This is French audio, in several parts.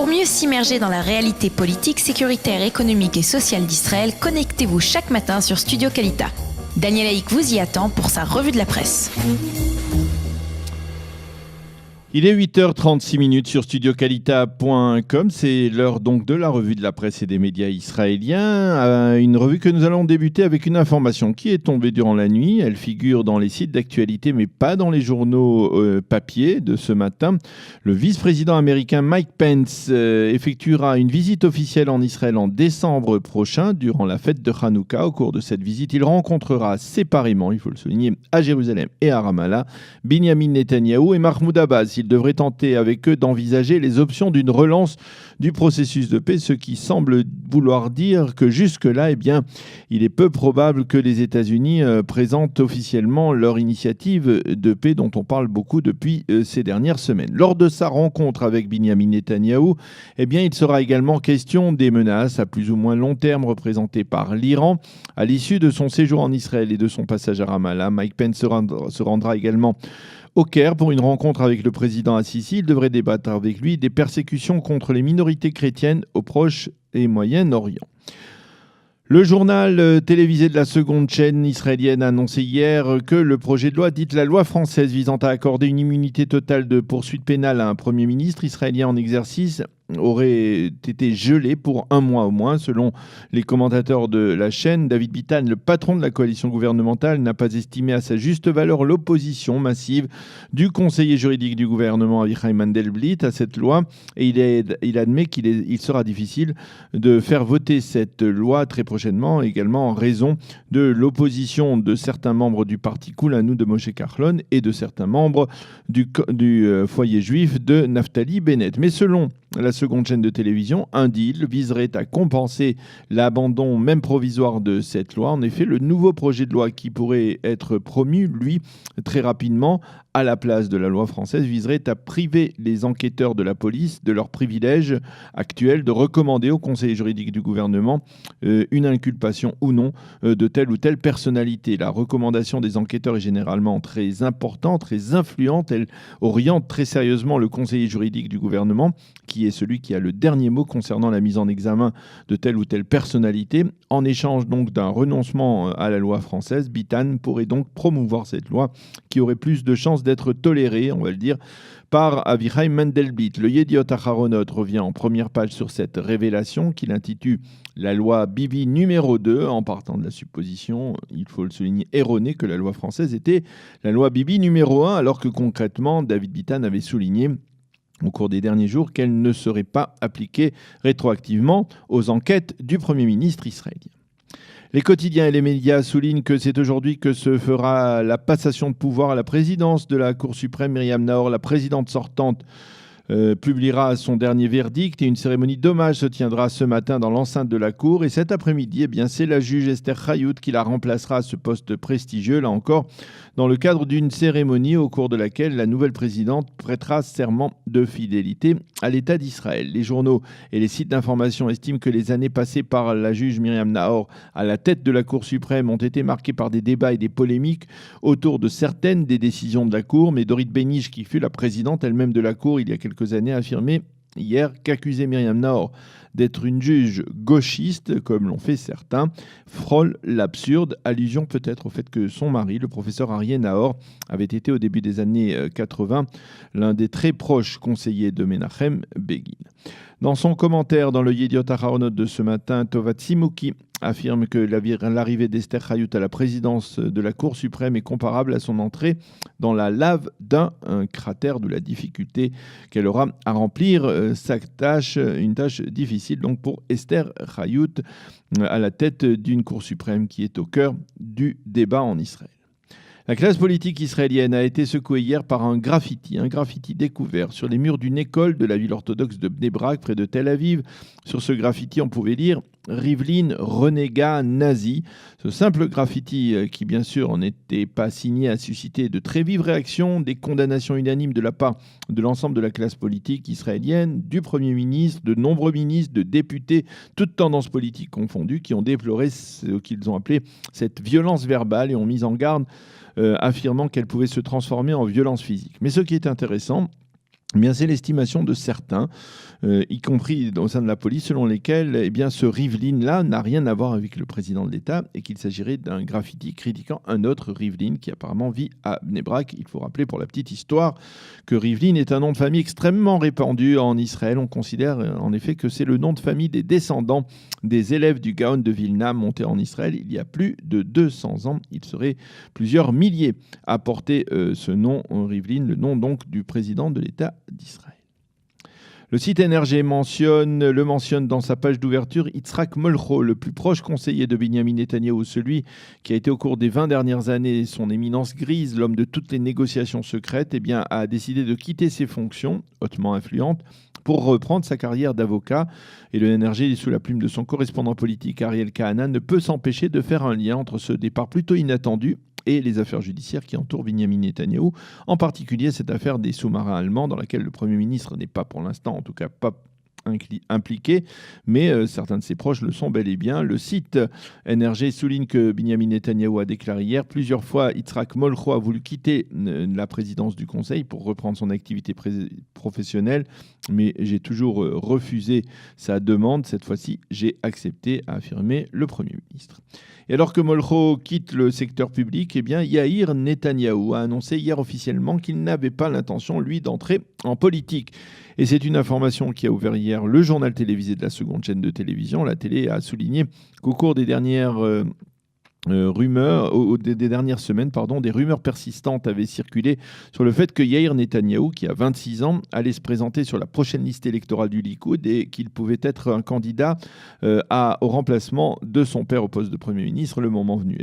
Pour mieux s'immerger dans la réalité politique, sécuritaire, économique et sociale d'Israël, connectez-vous chaque matin sur Studio Kalita. Daniel Haïk vous y attend pour sa revue de la presse. Il est 8h36 sur studiokalita.com. C'est l'heure donc de la revue de la presse et des médias israéliens. Une revue que nous allons débuter avec une information qui est tombée durant la nuit. Elle figure dans les sites d'actualité mais pas dans les journaux papier de ce matin. Le vice-président américain Mike Pence effectuera une visite officielle en Israël en décembre prochain durant la fête de Hanouka. Au cours de cette visite, il rencontrera séparément, il faut le souligner, à Jérusalem et à Ramallah, Binyamin Netanyahou et Mahmoud Abbas. Il devrait tenter avec eux d'envisager les options d'une relance du processus de paix, ce qui semble vouloir dire que jusque-là, il est peu probable que les États-Unis présentent officiellement leur initiative de paix dont on parle beaucoup depuis ces dernières semaines. Lors de sa rencontre avec Binyamin Netanyahou, il sera également question des menaces à plus ou moins long terme représentées par l'Iran. À l'issue de son séjour en Israël et de son passage à Ramallah, Mike Pence se rendra également au Caire pour une rencontre avec le président Assisi. Il devrait débattre avec lui des persécutions contre les minorités chrétiennes au Proche et Moyen-Orient. Le journal télévisé de la seconde chaîne israélienne a annoncé hier que le projet de loi, dite la loi française visant à accorder une immunité totale de poursuite pénale à un Premier ministre israélien en exercice, aurait été gelé pour 1 mois au moins. Selon les commentateurs de la chaîne, David Bitan, le patron de la coalition gouvernementale, n'a pas estimé à sa juste valeur l'opposition massive du conseiller juridique du gouvernement Avichai Mandelblit à cette loi, et il admet qu'il sera difficile de faire voter cette loi très prochainement, également en raison de l'opposition de certains membres du parti Kulanu de Moshe Kahlon et de certains membres du foyer juif de Naftali Bennett. Mais selon la seconde chaîne de télévision, un deal viserait à compenser l'abandon même provisoire de cette loi. En effet, le nouveau projet de loi qui pourrait être promu, lui, très rapidement, à la place de la loi française, viserait à priver les enquêteurs de la police de leur privilège actuel de recommander au conseiller juridique du gouvernement une inculpation ou non de telle ou telle personnalité. La recommandation des enquêteurs est généralement très importante, très influente. Elle oriente très sérieusement le conseiller juridique du gouvernement, qui est celui qui a le dernier mot concernant la mise en examen de telle ou telle personnalité. En échange donc d'un renoncement à la loi française, Bitan pourrait donc promouvoir cette loi qui aurait plus de chances d'être tolérée, on va le dire, par Avichai Mandelblit. Le Yediot Aharonot revient en première page sur cette révélation qu'il intitule la loi Bibi numéro 2, en partant de la supposition, il faut le souligner, erronée, que la loi française était la loi Bibi numéro 1, alors que concrètement, David Bitan avait souligné au cours des derniers jours qu'elle ne serait pas appliquée rétroactivement aux enquêtes du Premier ministre israélien. Les quotidiens et les médias soulignent que c'est aujourd'hui que se fera la passation de pouvoir à la présidence de la Cour suprême. Myriam Nahor, la présidente sortante, publiera son dernier verdict et une cérémonie d'hommage se tiendra ce matin dans l'enceinte de la Cour. Et cet après-midi, c'est la juge Esther Chayout qui la remplacera à ce poste prestigieux, là encore, dans le cadre d'une cérémonie au cours de laquelle la nouvelle présidente prêtera serment de fidélité à l'État d'Israël. Les journaux et les sites d'information estiment que les années passées par la juge Myriam Nahor à la tête de la Cour suprême ont été marquées par des débats et des polémiques autour de certaines des décisions de la Cour. Mais Dorit Benish, qui fut la présidente elle-même de la Cour il y a quelques années, a affirmé hier qu'accuser Myriam Nahor d'être une juge gauchiste, comme l'ont fait certains, frôle l'absurde. Allusion peut-être au fait que son mari, le professeur Aryeh Nahor, avait été au début des années 80 l'un des très proches conseillers de Menachem Begin. Dans son commentaire dans le Yediot Aharonot de ce matin, Tovat Simouki affirme que l'arrivée d'Esther Chayout à la présidence de la Cour suprême est comparable à son entrée dans la lave d'un cratère, d'où la difficulté qu'elle aura à remplir sa tâche, une tâche difficile donc pour Esther Chayout à la tête d'une Cour suprême qui est au cœur du débat en Israël. La classe politique israélienne a été secouée hier par un graffiti découvert sur les murs d'une école de la ville orthodoxe de Bnei Brak, près de Tel Aviv. Sur ce graffiti, on pouvait lire « Rivlin, renégat, nazi ». Ce simple graffiti, qui bien sûr n'était pas signé, a suscité de très vives réactions, des condamnations unanimes de la part de l'ensemble de la classe politique israélienne, du Premier ministre, de nombreux ministres, de députés, toutes tendances politiques confondues, qui ont déploré ce qu'ils ont appelé cette violence verbale et ont mis en garde affirmant qu'elle pouvait se transformer en violence physique. Mais ce qui est intéressant, Bien, c'est l'estimation de certains, y compris au sein de la police, selon lesquels ce Rivlin-là n'a rien à voir avec le président de l'État et qu'il s'agirait d'un graffiti critiquant un autre Rivlin qui apparemment vit à Bnei Brak. Il faut rappeler pour la petite histoire que Rivlin est un nom de famille extrêmement répandu en Israël. On considère en effet que c'est le nom de famille des descendants des élèves du Gaon de Vilna montés en Israël il y a plus de 200 ans. Il serait plusieurs milliers à porter ce nom Rivlin, le nom donc du président de l'État d'Israël. Le site NRJ le mentionne dans sa page d'ouverture. Yitzhak Molcho, le plus proche conseiller de Binyamin Netanyahou, celui qui a été au cours des 20 dernières années son éminence grise, l'homme de toutes les négociations secrètes, a décidé de quitter ses fonctions hautement influentes pour reprendre sa carrière d'avocat. Et le NRJ, sous la plume de son correspondant politique Ariel Kahana, ne peut s'empêcher de faire un lien entre ce départ plutôt inattendu et les affaires judiciaires qui entourent Binyamin Netanyahou, en particulier cette affaire des sous-marins allemands dans laquelle le Premier ministre n'est pas pour l'instant, en tout cas pas impliqué, mais certains de ses proches le sont bel et bien. Le site NRJ souligne que Binyamin Netanyahou a déclaré hier plusieurs fois Yitzhak Molcho a voulu quitter la présidence du Conseil pour reprendre son activité professionnelle, mais j'ai toujours refusé sa demande. Cette fois-ci, j'ai accepté, a affirmé le Premier ministre. Et alors que Molcho quitte le secteur public, Yair Netanyahou a annoncé hier officiellement qu'il n'avait pas l'intention, lui, d'entrer en politique. Et c'est une information qui a ouvert hier le journal télévisé de la seconde chaîne de télévision. La télé a souligné qu'au cours des dernières des dernières semaines, des rumeurs persistantes avaient circulé sur le fait que Yair Netanyahou, qui a 26 ans, allait se présenter sur la prochaine liste électorale du Likoud et qu'il pouvait être un candidat au remplacement de son père au poste de Premier ministre le moment venu.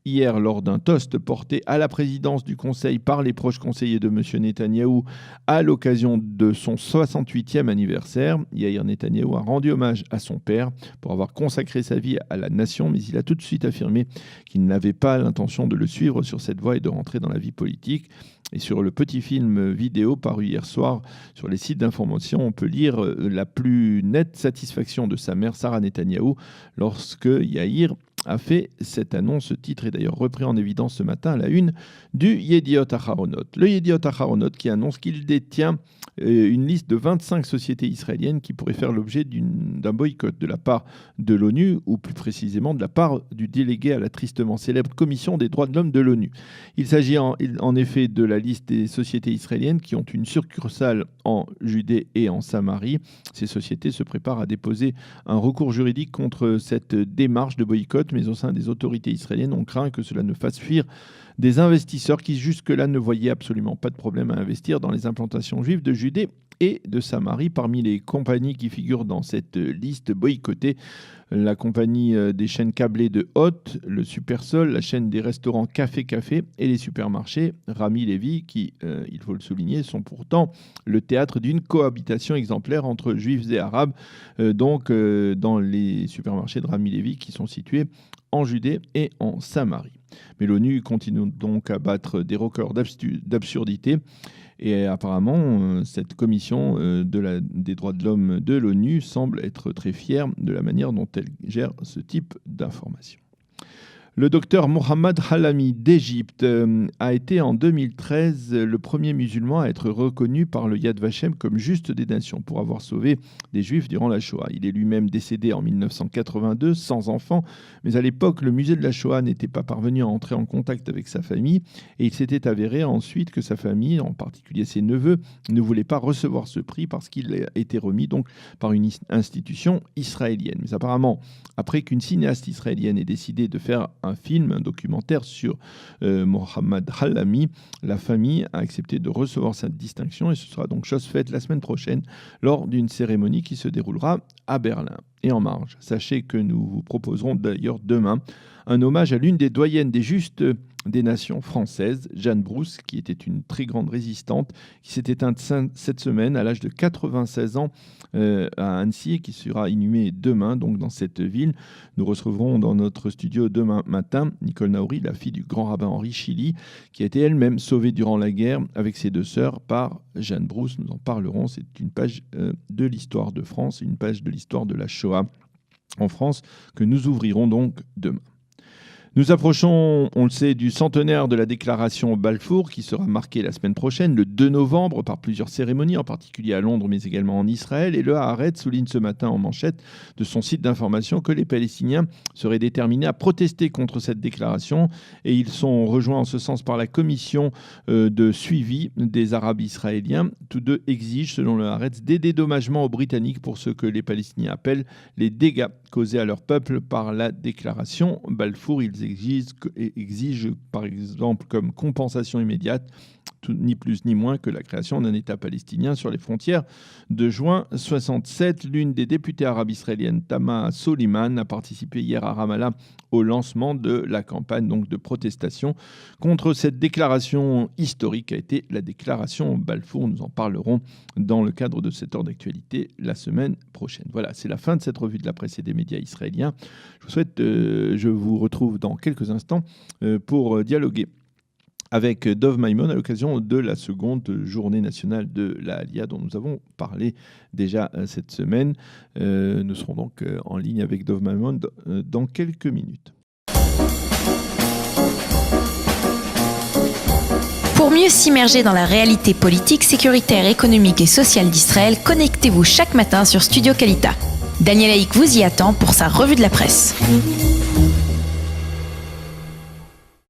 Hier, lors d'un toast porté à la présidence du Conseil par les proches conseillers de M. Netanyahou à l'occasion de son 68e anniversaire, Yair Netanyahou a rendu hommage à son père pour avoir consacré sa vie à la nation, mais il a tout de suite affirmé qu'il n'avait pas l'intention de le suivre sur cette voie et de rentrer dans la vie politique. Et sur le petit film vidéo paru hier soir sur les sites d'information, on peut lire la plus nette satisfaction de sa mère, Sarah Netanyahou, lorsque Yair a fait cette annonce. Ce titre est d'ailleurs repris en évidence ce matin à la une du Yediot Aharonot. Le Yediot Aharonot qui annonce qu'il détient une liste de 25 sociétés israéliennes qui pourraient faire l'objet d'un boycott de la part de l'ONU, ou plus précisément de la part du délégué à la tristement célèbre Commission des droits de l'homme de l'ONU. Il s'agit en effet de la liste des sociétés israéliennes qui ont une succursale en Judée et en Samarie. Ces sociétés se préparent à déposer un recours juridique contre cette démarche de boycott, mais au sein des autorités israéliennes, on craint que cela ne fasse fuir des investisseurs qui jusque-là ne voyaient absolument pas de problème à investir dans les implantations juives de Judée et de Samarie. Parmi les compagnies qui figurent dans cette liste boycottée, la compagnie des chaînes câblées de Hot, le Supersol, la chaîne des restaurants Café Café et les supermarchés Rami Levi, qui, il faut le souligner, sont pourtant le théâtre d'une cohabitation exemplaire entre juifs et arabes, dans les supermarchés de Rami Levi qui sont situés en Judée et en Samarie. Mais l'ONU continue donc à battre des records d'absurdité. Et apparemment, cette commission des droits de l'homme de l'ONU semble être très fière de la manière dont elle gère ce type d'informations. Le docteur Mohamed Halami d'Égypte a été en 2013 le premier musulman à être reconnu par le Yad Vashem comme juste des nations pour avoir sauvé des Juifs durant la Shoah. Il est lui-même décédé en 1982 sans enfant, mais à l'époque, le musée de la Shoah n'était pas parvenu à entrer en contact avec sa famille et il s'était avéré ensuite que sa famille, en particulier ses neveux, ne voulait pas recevoir ce prix parce qu'il a été remis donc par une institution israélienne. Mais apparemment, après qu'une cinéaste israélienne ait décidé de faire un documentaire sur Mohamed Halami, la famille a accepté de recevoir cette distinction et ce sera donc chose faite la semaine prochaine lors d'une cérémonie qui se déroulera à Berlin. Et en marge, sachez que nous vous proposerons d'ailleurs demain un hommage à l'une des doyennes des justes des nations françaises, Jeanne Brousse, qui était une très grande résistante, qui s'est éteinte cette semaine à l'âge de 96 ans à Annecy et qui sera inhumée demain donc dans cette ville. Nous recevrons dans notre studio demain matin Nicole Naouri, la fille du grand rabbin Henri Chili, qui a été elle-même sauvée durant la guerre avec ses deux sœurs par Jeanne Brousse. Nous en parlerons, c'est une page de l'histoire de France, une page de l'histoire de la Shoah en France que nous ouvrirons donc demain. Nous approchons, on le sait, du centenaire de la déclaration Balfour qui sera marqué la semaine prochaine, le 2 novembre, par plusieurs cérémonies, en particulier à Londres, mais également en Israël. Et le Haaretz souligne ce matin en manchette de son site d'information que les Palestiniens seraient déterminés à protester contre cette déclaration. Et ils sont rejoints en ce sens par la commission de suivi des Arabes israéliens. Tous deux exigent, selon le Haaretz, des dédommagements aux Britanniques pour ce que les Palestiniens appellent les dégâts causés à leur peuple par la déclaration Balfour. Ils exigent par exemple comme compensation immédiate, ni plus ni moins que la création d'un État palestinien sur les frontières de juin 67. L'une des députées arabes israéliennes, Tama Soliman, a participé hier à Ramallah au lancement de la campagne donc de protestation contre cette déclaration historique qui a été la déclaration Balfour. Nous en parlerons dans le cadre de cette heure d'actualité la semaine prochaine. Voilà, c'est la fin de cette revue de la presse et des médias israéliens. Je vous retrouve dans quelques instants pour dialoguer avec Dov Maimon à l'occasion de la seconde journée nationale de la Aliyah dont nous avons parlé déjà cette semaine. Nous serons donc en ligne avec Dov Maimon dans quelques minutes. Pour mieux s'immerger dans la réalité politique, sécuritaire, économique et sociale d'Israël, connectez-vous chaque matin sur Studio Kalita. Daniel Haïk vous y attend pour sa revue de la presse.